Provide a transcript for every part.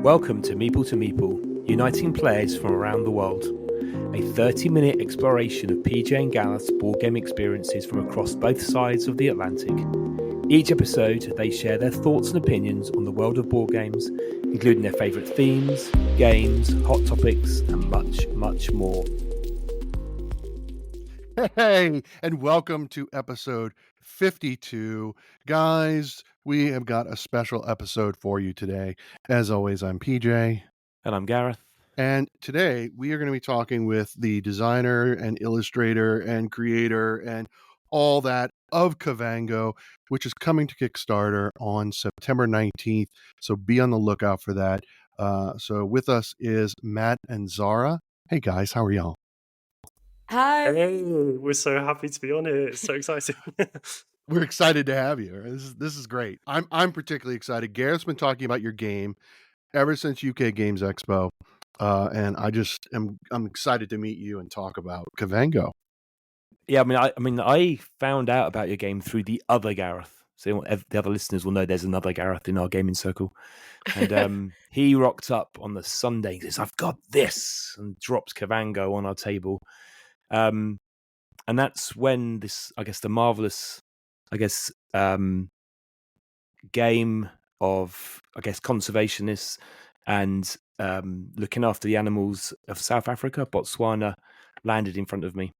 Welcome to Meeple, uniting players from around the world. A 30-minute exploration of PJ and Gareth's board game experiences from across both sides of the Atlantic. Each episode, they share their thoughts and opinions on the world of board games, including their favourite themes, games, hot topics, and much, much more. Hey, and welcome to episode 52. Guys, we have got a special episode for you today. As always, I'm PJ. And I'm Gareth. And today we are going to be talking with the designer and illustrator and creator and all that of Kavango, which is coming to Kickstarter on September 19th. So be on the lookout for that. So with us is Matt and Zara. Hey guys, how are y'all? Hi. Hey, we're so happy to be on here. It's so exciting. We're excited to have you. This is great. I'm particularly excited. Gareth's been talking about your game ever since UK Games Expo, and I'm excited to meet you and talk about Kavango. Yeah, I found out about your game through the other Gareth. So the other listeners will know there's another Gareth in our gaming circle. And he rocked up on the Sunday and says, I've got this, and drops Kavango on our table. And that's when this, the marvelous, game of, conservationists and looking after the animals of South Africa, Botswana, landed in front of me.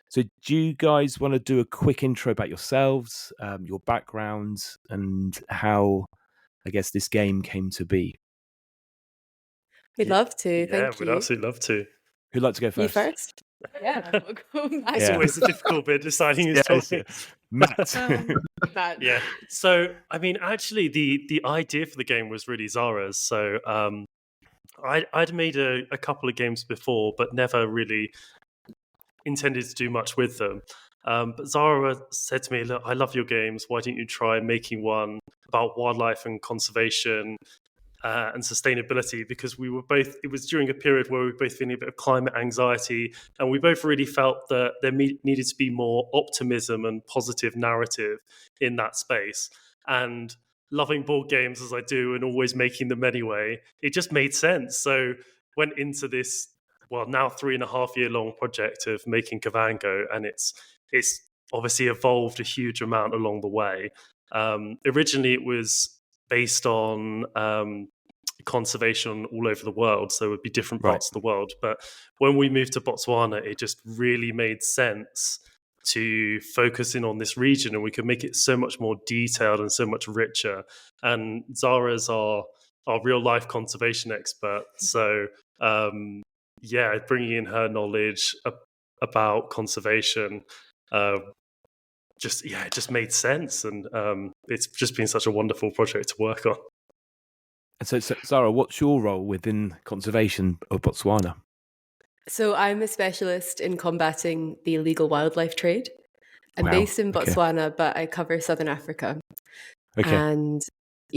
So do you guys want to do a quick intro about yourselves, your backgrounds, and how, this game came to be? We'd love to. Thank we'd you. absolutely love to. Who'd like to go first? You first? Yeah. It's always a difficult bit deciding who's talking. Matt. Matt. Yeah. So, actually, the idea for the game was really Zara's. So, I'd made a couple of games before, but never really intended to do much with them. But Zara said to me, look, I love your games. Why don't you try making one about wildlife and conservation and sustainability? Because it was during a period where we were both feeling a bit of climate anxiety, and we both really felt that there needed to be more optimism and positive narrative in that space. And loving board games as I do and always making them anyway, it just made sense. So went into this, now 3.5 year long project of making Kavango, and it's obviously evolved a huge amount along the way. Originally it was based on conservation all over the world, so it would be different parts of the world. But when we moved to Botswana, it just really made sense to focus in on this region, and we could make it so much more detailed and so much richer. And Zara's our real life conservation expert, so bringing in her knowledge about conservation it just made sense, and it's just been such a wonderful project to work on. And so Zara, what's your role within conservation of Botswana? So I'm a specialist in combating the illegal wildlife trade. I'm based in Botswana, but I cover Southern Africa. Okay. And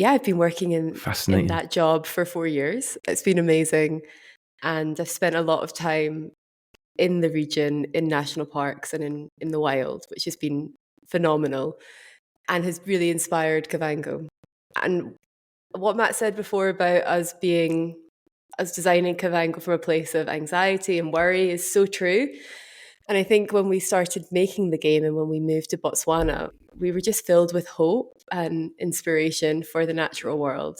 I've been working in that job for 4 years. It's been amazing. And I've spent a lot of time in the region, in national parks and in the wild, which has been phenomenal and has really inspired Kavango. And what Matt said before about us designing Kavango from a place of anxiety and worry is so true. And I think when we started making the game and when we moved to Botswana, we were just filled with hope and inspiration for the natural world.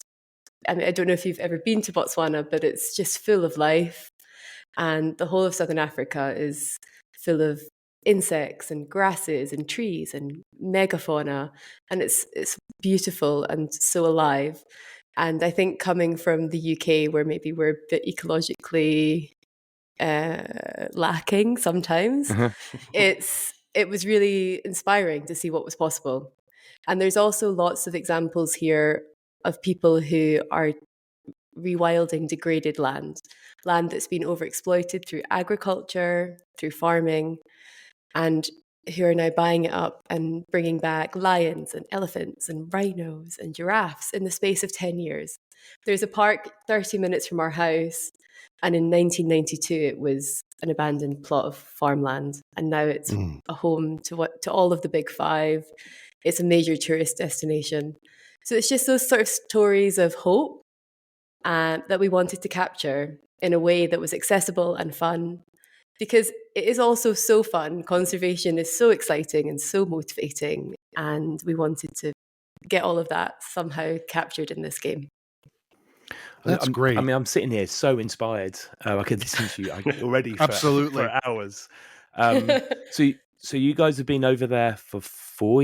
I don't know if you've ever been to Botswana, but it's just full of life. And the whole of Southern Africa is full of insects and grasses and trees and megafauna. And it's beautiful and so alive. And I think coming from the UK, where maybe we're a bit ecologically lacking sometimes, it was really inspiring to see what was possible. And there's also lots of examples here of people who are rewilding degraded land that's been overexploited through agriculture, through farming, and who are now buying it up and bringing back lions and elephants and rhinos and giraffes in the space of 10 years. There's a park 30 minutes from our house, and in 1992 it was an abandoned plot of farmland, and now it's a home to all of the big five. It's a major tourist destination. So it's just those sort of stories of hope that we wanted to capture in a way that was accessible and fun. Because it is also so fun. Conservation is so exciting and so motivating. And we wanted to get all of that somehow captured in this game. That's great. I mean, I'm sitting here so inspired. I could listen to you already Absolutely. for hours. So you guys have been over there for 4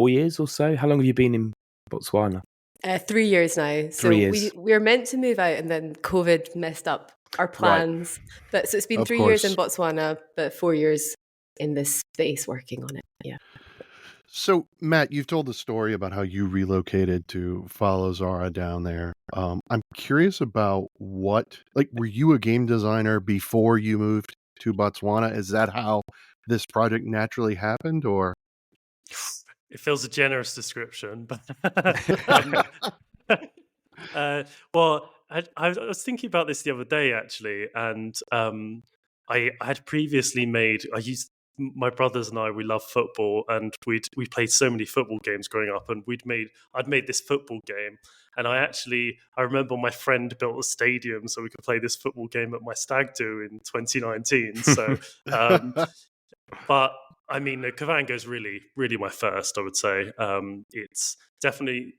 years or so? How long have you been in Botswana? 3 years now. So 3 years. we were meant to move out and then COVID messed up our plans. Right. But so it's been 3 years in Botswana, but 4 years in this space working on it. Yeah. So, Matt, you've told the story about how you relocated to follow Zara down there. I'm curious about were you a game designer before you moved to Botswana? Is that how this project naturally happened, or? It feels a generous description, but well, I was thinking about this the other day actually, and I had previously my brothers and I, we love football, and we played so many football games growing up, and I'd made this football game, and I remember my friend built a stadium so we could play this football game at my stag do in 2019. So, but I mean, Kavango is really, really my first, I would say. It's definitely,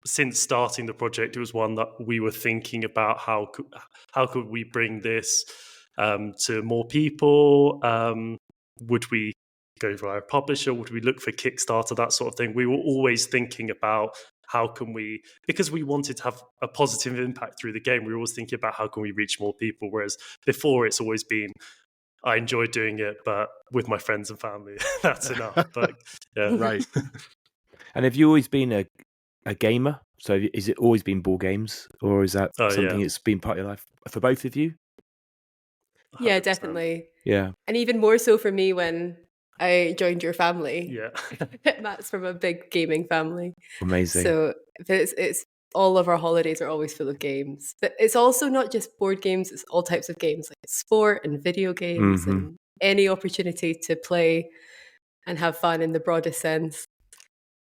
since starting the project, it was one that we were thinking about how could we bring this to more people? Would we go via a publisher? Would we look for Kickstarter, that sort of thing? We were always thinking about how can we, because we wanted to have a positive impact through the game, we were always thinking about how can we reach more people, whereas before it's always been, I enjoy doing it, but with my friends and family, that's enough. But yeah, right. And have you always been a gamer? So is it always been board games, or is that something that's been part of your life for both of you? 100%. Yeah, definitely. Yeah. And even more so for me when I joined your family. Yeah. Matt's from a big gaming family. Amazing. So it's all of our holidays are always full of games. But it's also not just board games, it's all types of games, like sport and video games and any opportunity to play and have fun in the broadest sense.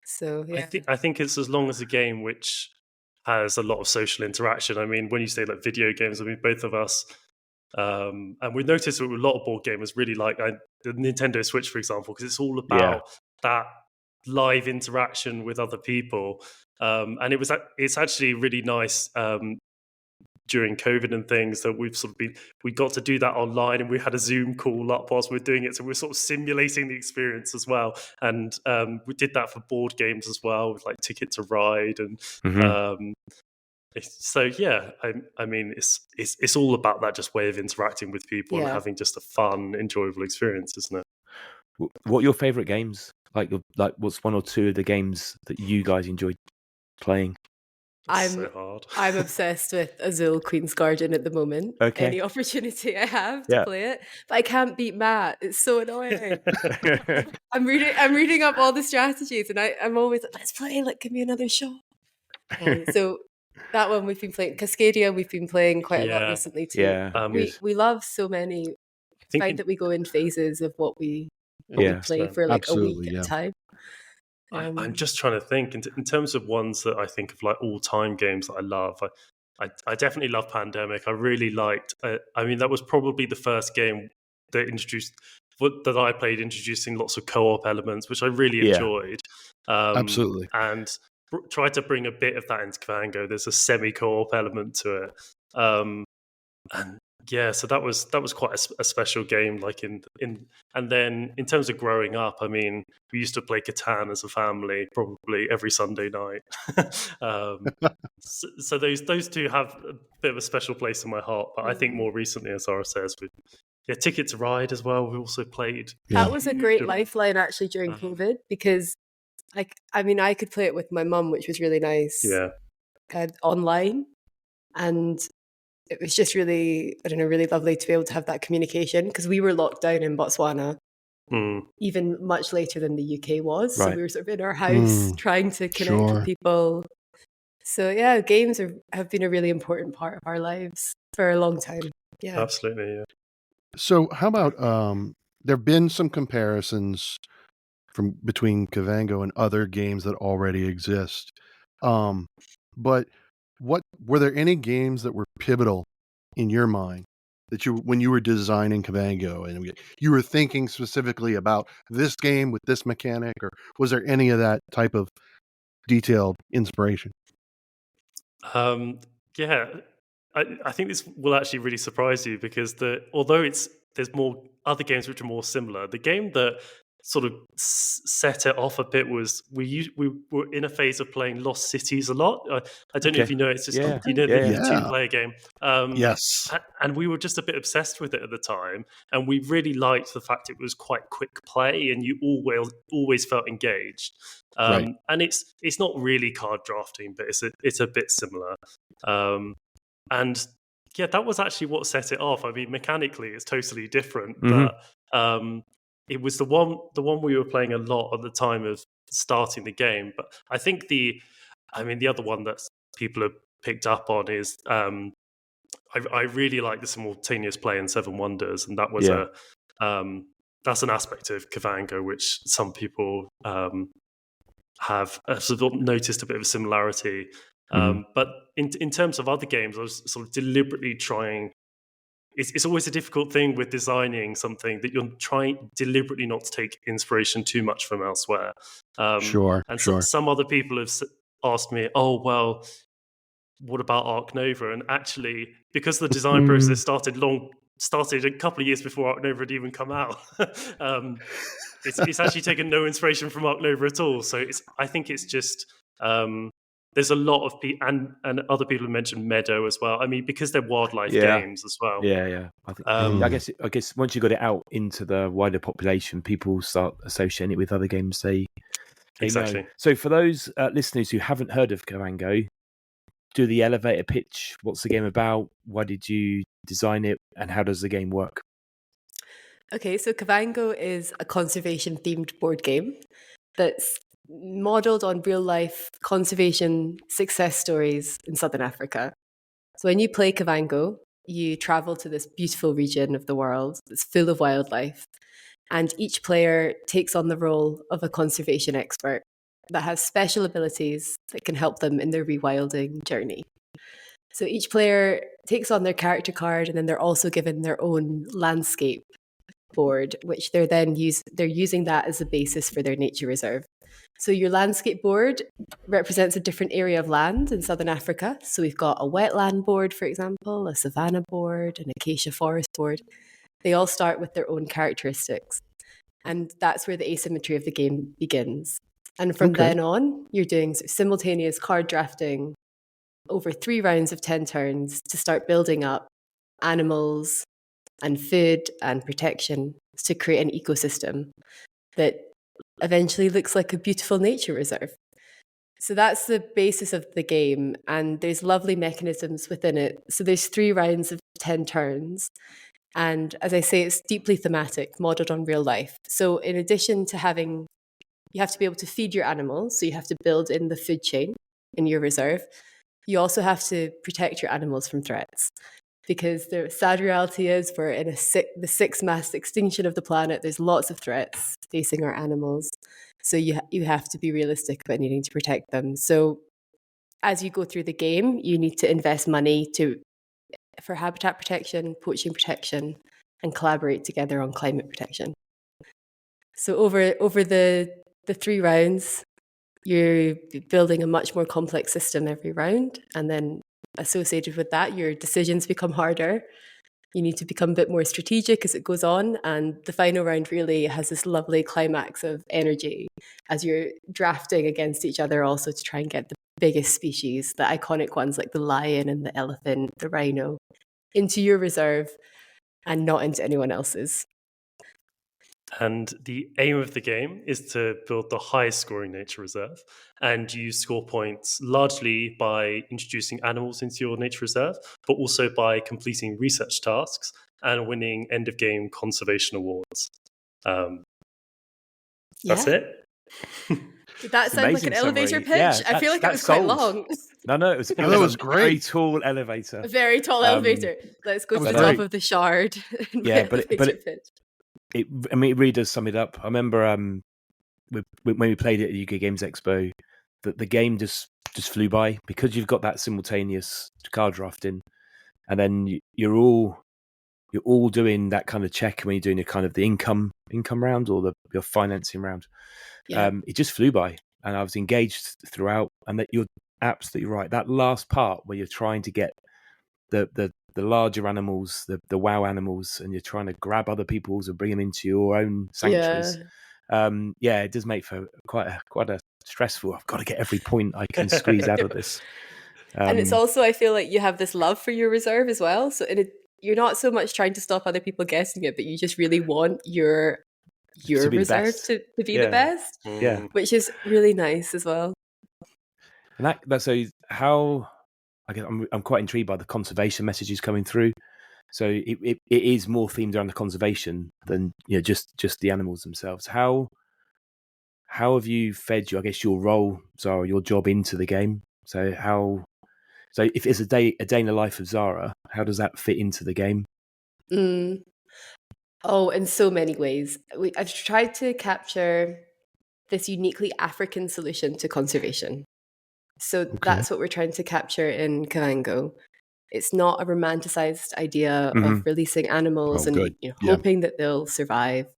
So yeah. I think it's as long as a game which has a lot of social interaction. I mean, when you say like video games, I mean, both of us, and we noticed that a lot of board gamers really like the Nintendo Switch, for example, because it's all about that live interaction with other people. And it's actually really nice during COVID and things that we got to do that online, and we had a Zoom call up whilst we were doing it. So we're sort of simulating the experience as well. And we did that for board games as well, with like Ticket to Ride. And so, yeah, I mean, it's all about that just way of interacting with people and having just a fun, enjoyable experience, isn't it? What are your favorite games? Like what's one or two of the games that you guys enjoy playing? So hard. I'm obsessed with Azul Queen's Guardian at the moment. Okay. Any opportunity I have to play it, but I can't beat Matt. It's so annoying. I'm reading up all the strategies, and I'm always like, let's play. Like, give me another shot. So that one we've been playing. Cascadia we've been playing quite a lot recently too. Yeah, we love so many. I find that we go in phases of what we play for like a week at a time. I'm just trying to think in terms of ones that I think of like all-time games that I love. I definitely love Pandemic. I really liked. I mean, that was probably the first game that I played, introducing lots of co-op elements, which I really enjoyed. Absolutely, and tried to bring a bit of that into Kavango. There's a semi-co-op element to it, and yeah, so that was quite a special game. Like and then in terms of growing up, I mean, we used to play Catan as a family, probably every Sunday night. So those two have a bit of a special place in my heart. But I think more recently, as Zara says, Ticket to Ride as well. We also played. That was a great lifeline actually during COVID, because I mean, I could play it with my mum, which was really nice. Yeah. Online, and it was just really, I don't know, really lovely to be able to have that communication, because we were locked down in Botswana even much later than the UK was. So we were sort of in our house trying to connect with people. So yeah, games have been a really important part of our lives for a long time. Yeah, absolutely. Yeah. So how about there have been some comparisons between Kavango and other games that already exist, but what were there any games that were pivotal in your mind that when you were designing Kavango and you were thinking specifically about this game with this mechanic, or was there any of that type of detailed inspiration? Yeah, I think this will actually really surprise you because although there's more other games which are more similar, the game that sort of set it off a bit was we were in a phase of playing Lost Cities a lot. I don't know if you know, it's just the 2-player game. Yes, and we were just a bit obsessed with it at the time, and we really liked the fact it was quite quick play, and you always felt engaged. Right. And it's not really card drafting, but it's a bit similar. And yeah, that was actually what set it off. I mean, mechanically, it's totally different, but it was the one we were playing a lot at the time of starting the game. But I think the other one that people have picked up on is I really like the simultaneous play in Seven Wonders, and that was that's an aspect of Kavango which some people have sort of noticed a bit of a similarity. But in terms of other games, I was sort of deliberately trying. It's always a difficult thing with designing something that you're trying deliberately not to take inspiration too much from elsewhere. Sure. Some other people have asked me, "Oh, well, what about Ark Nova?" And actually, because the design process started a couple of years before Ark Nova had even come out, it's actually taken no inspiration from Ark Nova at all. So I think it's just there's a lot of people, and other people have mentioned Meadow as well. I mean, because they're wildlife games as well. Yeah. I guess once you got it out into the wider population, people start associating it with other games they exactly know. So for those listeners who haven't heard of Kavango, do the elevator pitch. What's the game about? Why did you design it? And how does the game work? Okay, so Kavango is a conservation-themed board game that's modeled on real-life conservation success stories in Southern Africa. So when you play Kavango, you travel to this beautiful region of the world that's full of wildlife, and each player takes on the role of a conservation expert that has special abilities that can help them in their rewilding journey. So each player takes on their character card, and then they're also given their own landscape board, which they're using that as the basis for their nature reserve. So your landscape board represents a different area of land in Southern Africa. So we've got a wetland board, for example, a savanna board, an acacia forest board. They all start with their own characteristics. And that's where the asymmetry of the game begins. And from then on, you're doing simultaneous card drafting over 3 rounds of 10 turns to start building up animals and food and protection to create an ecosystem that eventually looks like a beautiful nature reserve. So that's the basis of the game, and there's lovely mechanisms within it. So there's 3 rounds of 10 turns. And as I say, it's deeply thematic, modeled on real life. So in addition to you have to be able to feed your animals, so you have to build in the food chain in your reserve. You also have to protect your animals from threats, because the sad reality is we're in the 6th mass extinction of the planet. There's lots of threats facing our animals. So you have to be realistic about needing to protect them. So as you go through the game, you need to invest money for habitat protection, poaching protection, and collaborate together on climate protection. So over the 3 rounds, you're building a much more complex system every round. And then associated with that, your decisions become harder. You need to become a bit more strategic as it goes on. And the final round really has this lovely climax of energy as you're drafting against each other also to try and get the biggest species, the iconic ones like the lion and the elephant, the rhino, into your reserve and not into anyone else's. And the aim of the game is to build the highest scoring nature reserve, and you score points largely by introducing animals into your nature reserve, but also by completing research tasks and winning end of game conservation awards. That's it. Did that sound like an elevator pitch? Yeah, I feel like it was quite long. No, it was great. Very tall elevator. A very tall elevator. Let's go to the top of the shard. Yeah, but it really does sum it up. I remember when we played it at UK Games Expo, the game just flew by because you've got that simultaneous card drafting, and then you're all doing that kind of check when you're doing a kind of the income round or your financing round. Yeah. It just flew by, and I was engaged throughout. And that you're absolutely right. That last part where you're trying to get the larger animals, the wow animals, and you're trying to grab other people's and bring them into your own sanctuaries. It does make for quite a stressful. I've got to get every point I can squeeze out of this. And it's also, I feel like you have this love for your reserve as well. So you're not so much trying to stop other people guessing it, but you just really want your reserve to be the best. Yeah, which is really nice as well. And that's so how. I guess I'm quite intrigued by the conservation messages coming through. So it is more themed around the conservation than just the animals themselves. How have you fed your role, Zara, your job into the game? So if it's a day in the life of Zara, how does that fit into the game? Oh, in so many ways. I've tried to capture this uniquely African solution to conservation. So that's what we're trying to capture in Kavango. It's not a romanticized idea of releasing animals and hoping that they'll survive.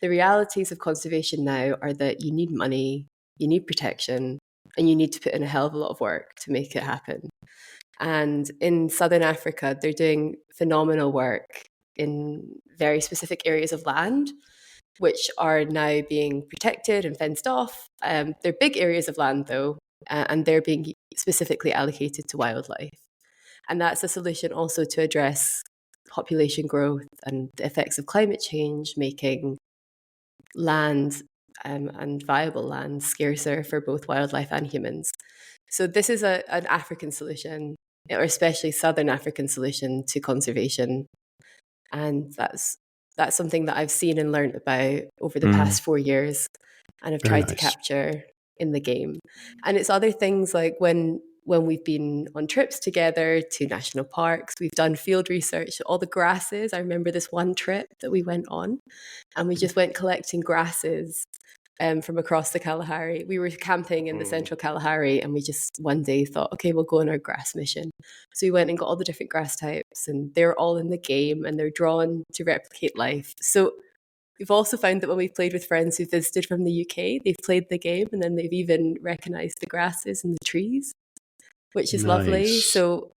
The realities of conservation now are that you need money, you need protection, and you need to put in a hell of a lot of work to make it happen. And in Southern Africa, they're doing phenomenal work in very specific areas of land, which are now being protected and fenced off. They're big areas of land, though, and they're being specifically allocated to wildlife. And that's a solution also to address population growth and the effects of climate change, making land and viable land scarcer for both wildlife and humans. So this is an African solution, or especially Southern African solution to conservation. And that's something that I've seen and learned about over the past 4 years, and I've tried to capture in the game. And it's other things like when we've been on trips together to national parks, we've done field research, all the grasses. I remember this one trip that we went on, and we just went collecting grasses from across the Kalahari. We were camping in the central Kalahari, and we just one day thought, okay, we'll go on our grass mission. So we went and got all the different grass types, and they're all in the game, and they're drawn to replicate life. So we've also found that when we've played with friends who visited from the UK, they've played the game, and then they've even recognized the grasses and the trees, which is lovely. So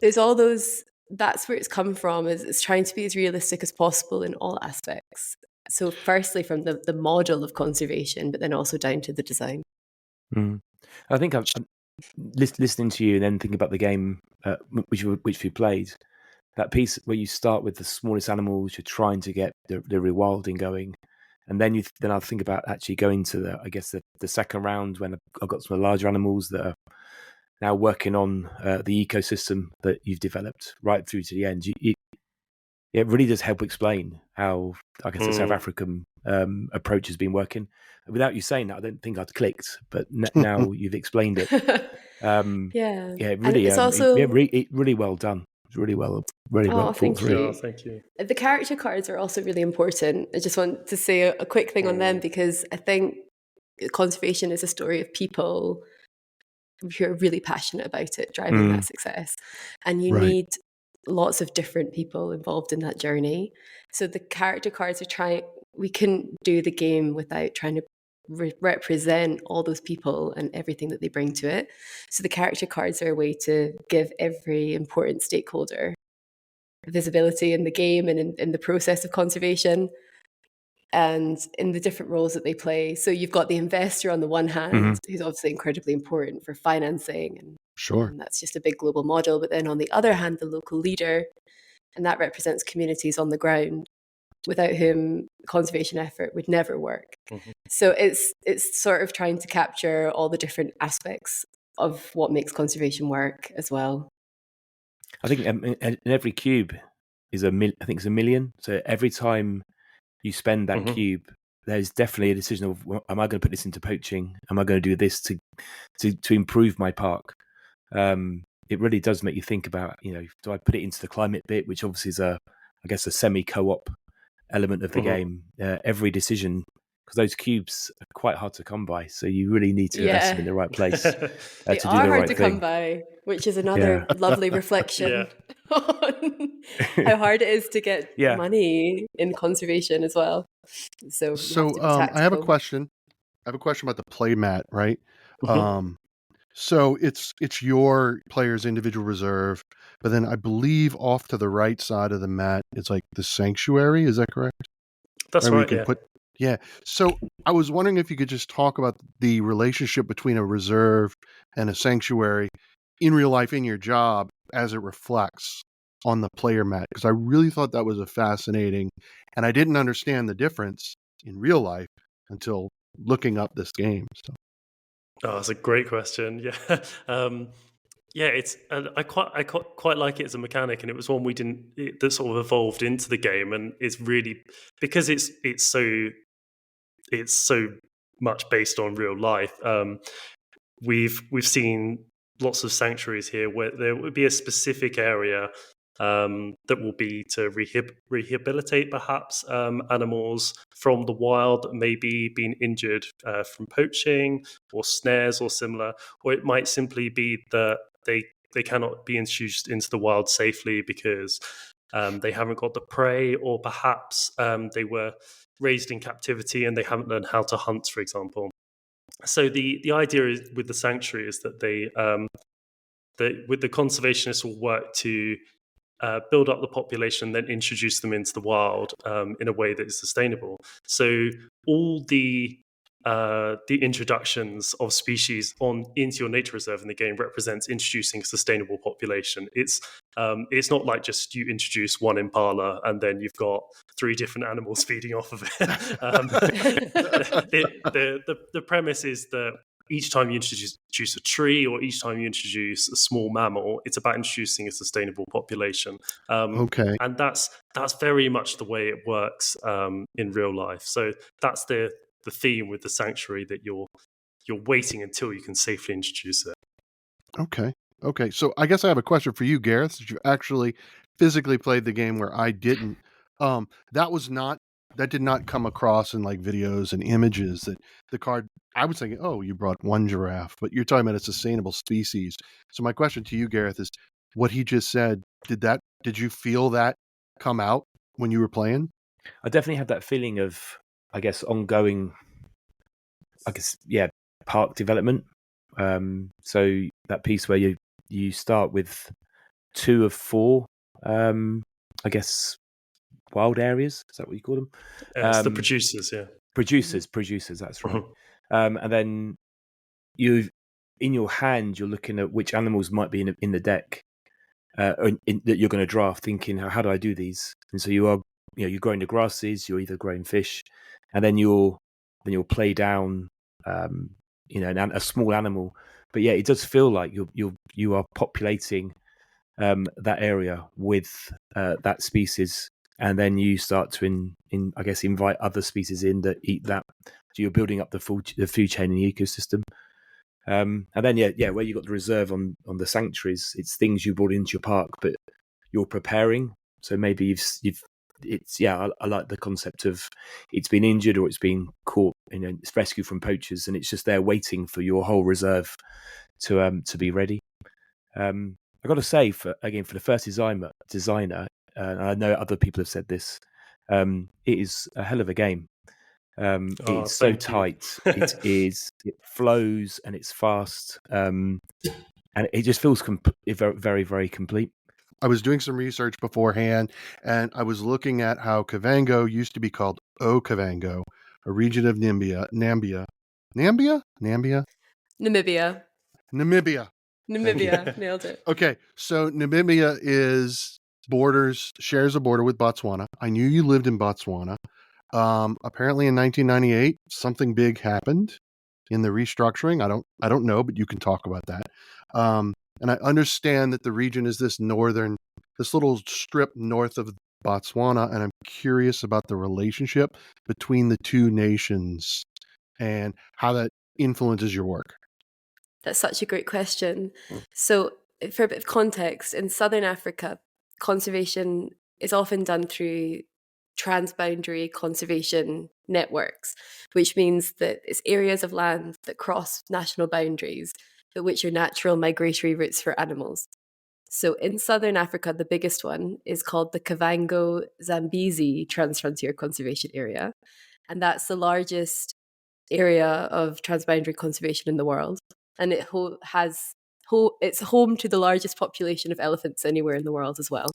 there's all those, that's where it's come from, is it's trying to be as realistic as possible in all aspects. So firstly from the model of conservation, but then also down to the design. I think I'm listening to you and then thinking about the game which we played, that piece where you start with the smallest animals, you're trying to get the rewilding going, and then I'll think about actually going to the second round when I've got some larger animals that are now working on the ecosystem that you've developed right through to the end. It really does help explain how the South African approach has been working. Without you saying that, I don't think I'd clicked, but now you've explained it. It really, it's also really well done. It's really well thought through. Thank you. The character cards are also really important. I just want to say a quick thing on them, because I think conservation is a story of people who are really passionate about it, driving that success. And you need lots of different people involved in that journey. So the character cards we couldn't do the game without trying to represent all those people and everything that they bring to it. So the character cards are a way to give every important stakeholder visibility in the game and in the process of conservation and in the different roles that they play. So you've got the investor on the one hand, who's obviously incredibly important for financing, and that's just a big global model. But then on the other hand, the local leader, and that represents communities on the ground, without whom conservation effort would never work. So it's sort of trying to capture all the different aspects of what makes conservation work as well. I think in every cube is I think it's 1 million. So every time you spend that cube, there's definitely a decision of, well, am I going to put this into poaching? Am I going to do this to improve my park? It really does make you think about, do I put it into the climate bit, which obviously is a semi-co-op element of the game. Every decision because those cubes are quite hard to come by. So you really need to invest them in the right place They to are do the hard right to thing. come by, which is another lovely reflection on how hard it is to get money in conservation as well. So you have to be tactical. I have a question. About the play mat, right? Mm-hmm. So it's your player's individual reserve, but then I believe off to the right side of the mat, it's like the sanctuary. Is that correct? That's right. Yeah. So I was wondering if you could just talk about the relationship between a reserve and a sanctuary in real life in your job as it reflects on the player mat, because I really thought that was a fascinating, and I didn't understand the difference in real life until looking up this game. So. Oh, that's a great question. Yeah. It's I quite like it as a mechanic, and it was one that sort of evolved into the game, and it's really because it's so much based on real life. We've seen lots of sanctuaries here where there would be a specific area that will be to rehabilitate perhaps animals from the wild that may be being injured from poaching or snares or similar, or it might simply be that they cannot be introduced into the wild safely because they haven't got the prey, or perhaps they were raised in captivity and they haven't learned how to hunt, for example. So the idea is, with the sanctuary, is that with the conservationists will work to build up the population, then introduce them into the wild in a way that is sustainable. So all the introductions of species into your nature reserve in the game represents introducing a sustainable population. It's not like just you introduce one impala and then you've got 3 different animals feeding off of it. The premise is that each time you introduce a tree, or each time you introduce a small mammal, it's about introducing a sustainable population. And that's very much the way it works in real life. So that's the theme with the sanctuary, that you're waiting until you can safely introduce it. Okay. So I guess I have a question for you, Gareth, since you actually physically played the game where I didn't. That did not come across in like videos and images. That the card, I was thinking, oh, you brought one giraffe, but you're talking about a sustainable species. So my question to you, Gareth, is what he just said. Did you feel that come out when you were playing? I definitely had that feeling of, I guess, ongoing, park development. So that piece where you start with 2 of 4, I guess, wild areas. Is that what you call them? It's the producers, yeah. Producers. That's right. And then in your hand, you're looking at which animals might be in the deck that you're going to draft, thinking, how do I do these? And so you're growing the grasses, you're either growing fish, and then you'll play down, a small animal. But yeah, it does feel like you are populating that area with that species, and then you start to invite other species in that eat that. So you're building up the food chain in the ecosystem. And then where you got the reserve on the sanctuaries, it's things you brought into your park, but you're preparing. So maybe I like the concept of it's been injured or it's been caught, it's rescued from poachers, and it's just there waiting for your whole reserve to be ready. I got to say, for the first designer, and I know other people have said this, it is a hell of a game. It's so tight. It flows and it's fast, and it just feels very, very, very complete. I was doing some research beforehand, and I was looking at how Kavango used to be called Kavango, a region of Namibia. Nailed it. Okay, so Namibia shares a border with Botswana. I knew you lived in Botswana. Apparently in 1998, something big happened in the restructuring. I don't know, but you can talk about that. And I understand that the region is this little strip north of Botswana, and I'm curious about the relationship between the two nations and how that influences your work. That's such a great question. So, for a bit of context, in Southern Africa, conservation is often done through transboundary conservation networks, which means that it's areas of land that cross national boundaries, but which are natural migratory routes for animals. So in Southern Africa, the biggest one is called the Kavango Zambezi Transfrontier Conservation Area. And that's the largest area of transboundary conservation in the world. And it's home to the largest population of elephants anywhere in the world as well.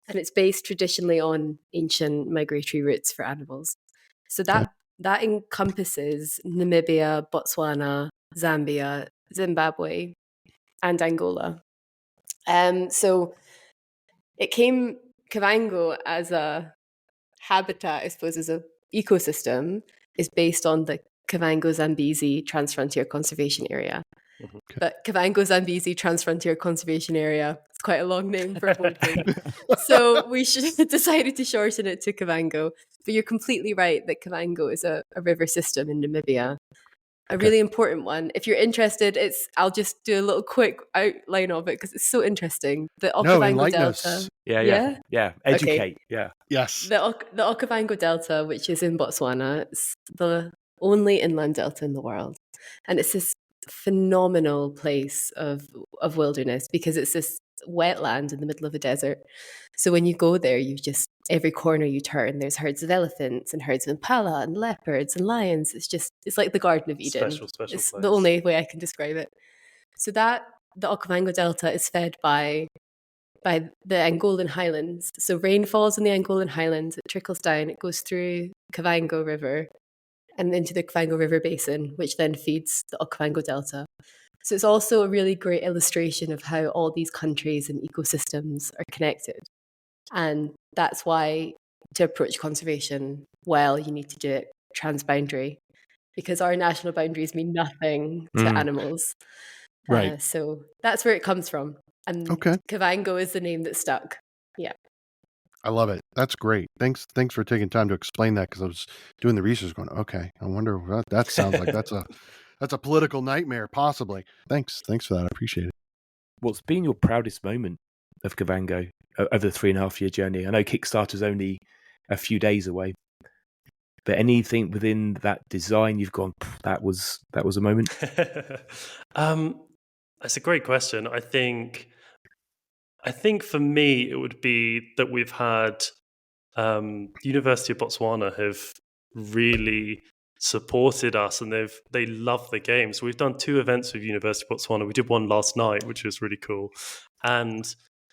And it's based traditionally on ancient migratory routes for animals. So that encompasses Namibia, Botswana, Zambia, Zimbabwe, and Angola. So Kavango as a habitat, I suppose, as an ecosystem, is based on the Kavango Zambezi Transfrontier Conservation Area. Okay. But Kavango Zambezi Transfrontier Conservation Area, it's quite a long name for a board game. So we decided to shorten it to Kavango. But you're completely right that Kavango is a river system in Namibia. A really important one. If you're interested, I'll just do a little quick outline of it because it's so interesting. The Okavango Delta. Yeah. Educate. Okay. Yeah. Yes. The Okavango Delta, which is in Botswana, it's the only inland delta in the world. And it's this phenomenal place of wilderness because it's this wetland in the middle of a desert. So when you go there, every corner you turn, there's herds of elephants and herds of impala and leopards and lions. It's like the Garden of Eden. Special it's place. The only way I can describe it. So the Okavango Delta is fed by the Angolan highlands. So rain falls in the Angolan highlands, it trickles down, it goes through Kavango River and into the Kavango River Basin, which then feeds the Okavango Delta. So it's also a really great illustration of how all these countries and ecosystems are connected. And that's why to approach conservation well, you need to do it transboundary, because our national boundaries mean nothing to animals. Right. So that's where it comes from. And Kavango is the name that stuck. Yeah. I love it. That's great. Thanks for taking time to explain that, because I was doing the research going, okay, I wonder what that sounds like. That's a political nightmare, possibly. Thanks for that. I appreciate it. What's been your proudest moment of Kavango over the 3.5-year journey? I know Kickstarter's only a few days away, but anything within that design you've gone, that was a moment? That's a great question. I think for me, it would be that we've had University of Botswana have really supported us, and they love the game. So we've done 2 events with University of Botswana. We did one last night, which was really cool. And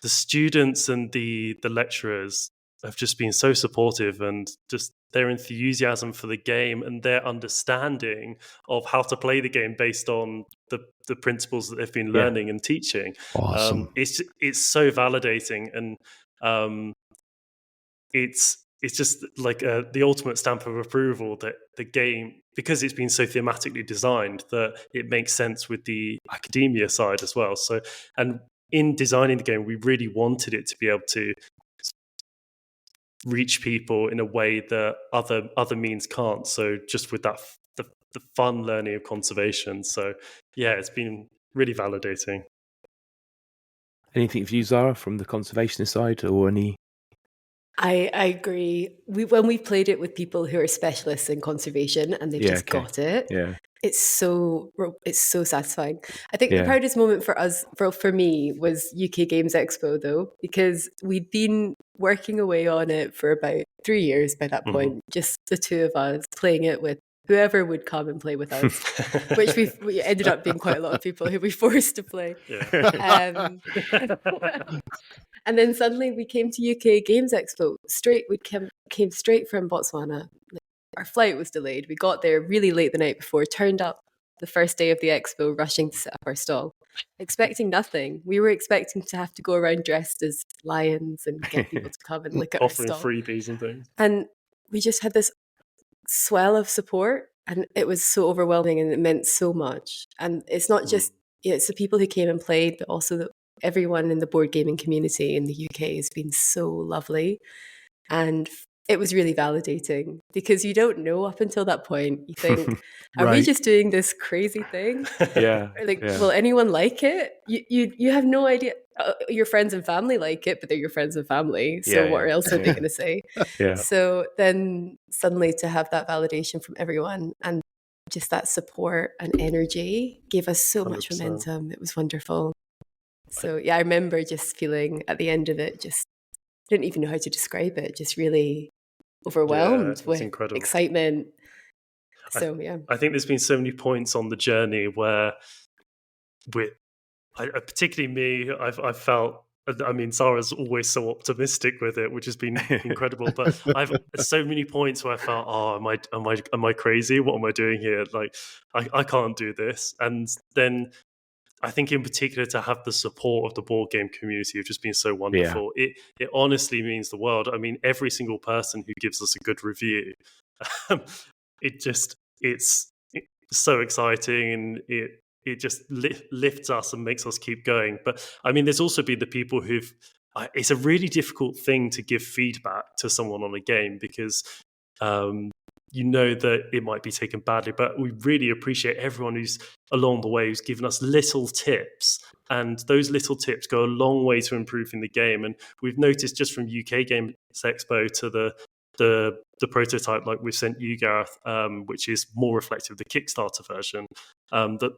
the students and the lecturers have just been so supportive, and just their enthusiasm for the game and their understanding of how to play the game based on the principles that they've been learning and teaching. Awesome. It's so validating, and it's just like the ultimate stamp of approval that the game, because it's been so thematically designed, that it makes sense with the academia side as well. So, and in designing the game, we really wanted it to be able to reach people in a way that other means can't. So just with that, the fun learning of conservation. So yeah, it's been really validating. Anything for you, Zara, from the conservationist side, or any? I agree. When we've played it with people who are specialists in conservation and they've just got it, it's so satisfying. I think the proudest moment for us, for me, was UK Games Expo, though, because we'd been working away on it for about 3 years by that point, just the 2 of us playing it with whoever would come and play with us, which we ended up being quite a lot of people who we forced to play. And then suddenly we came to UK Games Expo. We came straight from Botswana. Our flight was delayed. We got there really late the night before, turned up the first day of the expo, rushing to set up our stall, expecting nothing. We were expecting to have to go around dressed as lions and get people to come and look at our stall. Offering freebies and things. And we just had this swell of support, and it was so overwhelming, and it meant so much. And it's not just it's the people who came and played, but also everyone in the board gaming community in the UK has been so lovely. And it was really validating, because you don't know up until that point. You think, are we Right. just doing this crazy thing? Yeah. Or like, yeah. will anyone like it? You have no idea. Your friends and family like it, but they're your friends and family. So Yeah, what yeah. else are they going to say? Yeah. So then suddenly to have that validation from everyone, and just that support and energy, gave us so much 100%. momentum. It was wonderful. So yeah, I remember just feeling at the end of it, just didn't even know how to describe it, just really overwhelmed it's with incredible. excitement. So yeah, I think there's been so many points on the journey where, particularly me, I've felt. I mean, Zara's always so optimistic with it, which has been incredible. But I've so many points where I felt, oh, am I crazy? What am I doing here? Like, I can't do this. And then I think, in particular, to have the support of the board game community have just been so wonderful. It honestly means the world. I mean, every single person who gives us a good review, it's so exciting, and it just lifts us and makes us keep going. But I mean, there's also been the people who've. It's a really difficult thing to give feedback to someone on a game, because you know that it might be taken badly, but we really appreciate everyone who's along the way who's given us little tips, and those little tips go a long way to improving the game. And we've noticed, just from UK Games Expo to the prototype like we've sent you, Gareth, which is more reflective of the Kickstarter version, that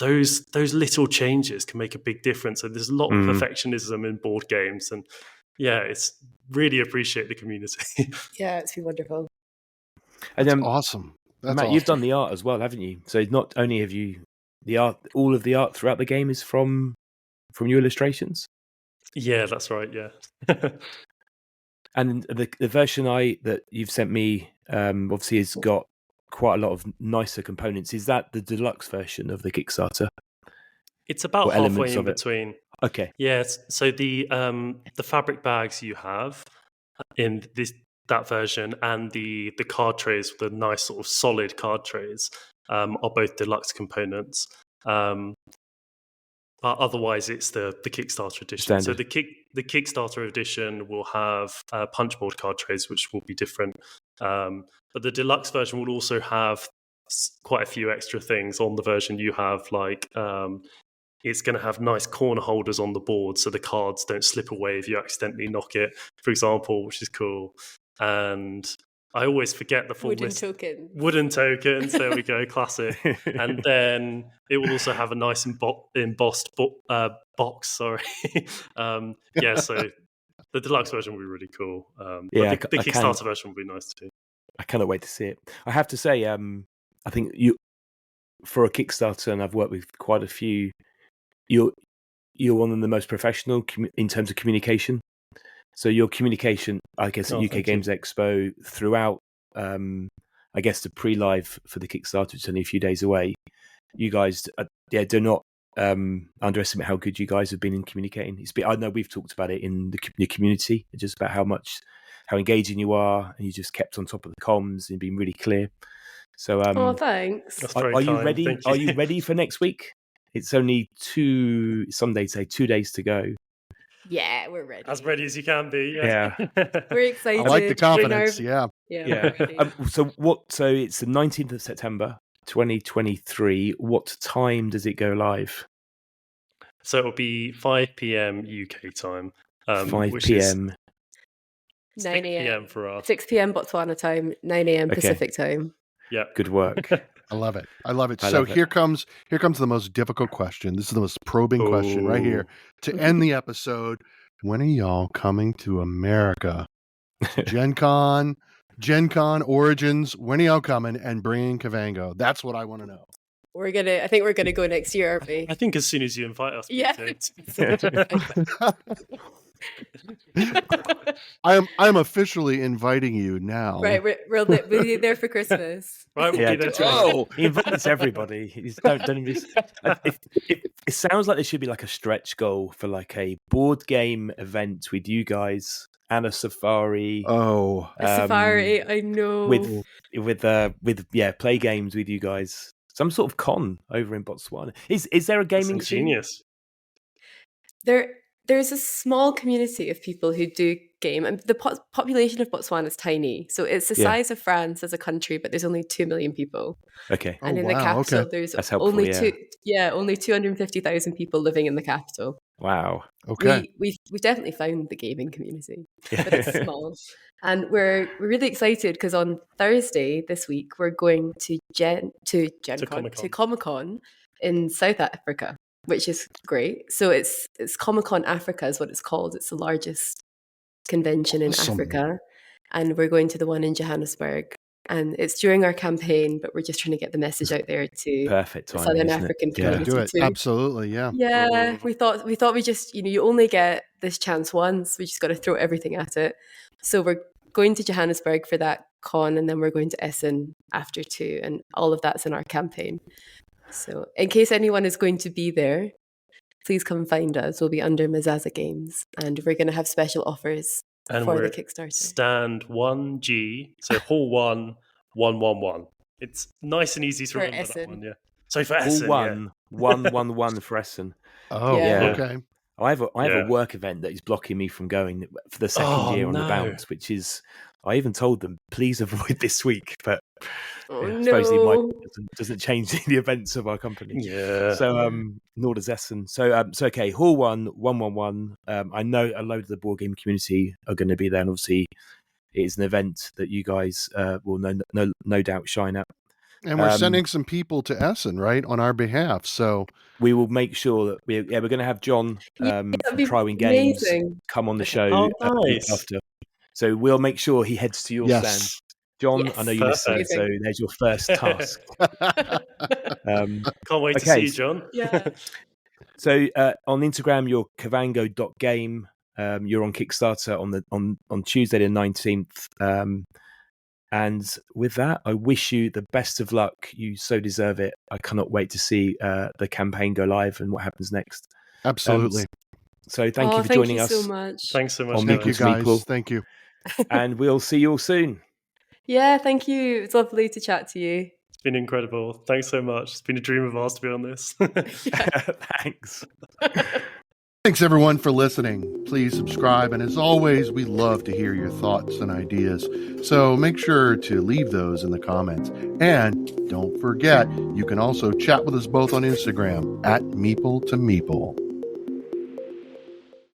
those little changes can make a big difference. And there's a lot of perfectionism in board games, and it's really appreciate the community. yeah, it's been wonderful. And awesome. That's Matt, awesome. you've done the art as well, haven't you? So not only have you the art, all of the art throughout the game is from your illustrations. Yeah, that's right. Yeah. And the version that you've sent me, obviously has got quite a lot of nicer components. Is that the deluxe version of the Kickstarter? It's about halfway in between. Okay. Yes. So the fabric bags you have in that version, and the card trays, the nice sort of solid card trays, are both deluxe components. Otherwise, it's the Kickstarter edition. Standard. So the Kickstarter edition will have punchboard card trays, which will be different. But the deluxe version will also have quite a few extra things on the version you have, like it's going to have nice corner holders on the board, so the cards don't slip away if you accidentally knock it, for example, which is cool. And I always forget the full list. Wooden tokens. There we go, classic. And then it will also have a nice embossed box. Sorry. So the deluxe version will be really cool. But the Kickstarter version will be nice too. I cannot wait to see it. I have to say, I think you, for a Kickstarter, and I've worked with quite a few, you're one of the most professional in terms of communication. So your communication, I guess, at UK Games Expo throughout, I guess, the pre-live for the Kickstarter, which is only a few days away, you guys, do not underestimate how good you guys have been in communicating. I know we've talked about it in the community, just about how engaging you are, and you just kept on top of the comms and been really clear. So, thanks. Are you ready? Are you ready for next week? It's only 2 days to go. Yeah, we're ready. As ready as you can be. Yeah. We're excited. I like the confidence. Yeah. So it's the 19th of September, 2023. What time does it go live? So it'll be 5 p.m. UK time. 5 p.m. 9 a.m. for us. 6 p.m. Botswana time, 9 a.m. Pacific time. Yeah. Good work. I love it. So here comes the most difficult question. This is the most probing question right here. To end the episode, when are y'all coming to America? Gen Con Origins, when are y'all coming and bringing Kavango? That's what I want to know. I think we're gonna go next year, aren't we? I think as soon as you invite us. Yeah. I'm officially inviting you now. Right, we'll be there for Christmas. Right, we'll be there too. Oh, he invites everybody. It sounds like there should be like a stretch goal for like a board game event with you guys and a safari. Oh, a safari! I know. With play games with you guys. Some sort of con over in Botswana. Is there a gaming scene? Genius. There there's a small community of people who do game, and the population of Botswana is tiny, so it's the size of France as a country, but there's only 2 million people. Okay. And in the capital, there's That's helpful, only only 250,000 people living in the capital. Wow. Okay. We've definitely found the gaming community, but it's small. And we're really excited because on Thursday this week we're going to Comic-Con in South Africa, which is great. So it's Comic-Con Africa is what it's called. It's the largest convention in Africa, and we're going to the one in Johannesburg. And it's during our campaign, but we're just trying to get the message out there to perfect timing, Southern African community do it. too. Absolutely, yeah. Yeah, we thought we just, you only get this chance once. We just got to throw everything at it. So we're going to Johannesburg for that con, and then we're going to Essen after too, and all of that's in our campaign. So in case anyone is going to be there, please come find us. We'll be under Mazaza Games, and we're going to have special offers for the Kickstarter. Stand 1G, so Hall 1, 111. It's nice and easy to remember Essen. That one, yeah. So for Essen, Hall 1, 111 for Essen. Oh, yeah. Okay. I have a work event that is blocking me from going for the second year on the bounce, which is, I even told them, please avoid this week, but supposedly Mike doesn't change the events of our company. Yeah. So nor does Essen. So okay, Hall 1, 111. I know a load of the board game community are going to be there, and obviously it is an event that you guys will no doubt shine at. And we're sending some people to Essen, right, on our behalf. So we will make sure that we're going to have John from Trywin Games come on the show after. So we'll make sure he heads to your stand. John, I know you listen, so there's your first task. Can't wait to see you, John. Yeah. So on Instagram, you're Kavango.game. You're on Kickstarter on Tuesday the 19th. And with that, I wish you the best of luck. You so deserve it. I cannot wait to see the campaign go live and what happens next. Absolutely. So thank you for joining us. Thank you so much. Thanks so much. Thank you, guys. Thank you. And we'll see you all soon. Yeah, thank you. It's lovely to chat to you. It's been incredible. Thanks so much. It's been a dream of ours to be on this. Thanks. Thanks, everyone, for listening. Please subscribe. And as always, we love to hear your thoughts and ideas. So make sure to leave those in the comments. And don't forget, you can also chat with us both on Instagram @Meeple to Meeple.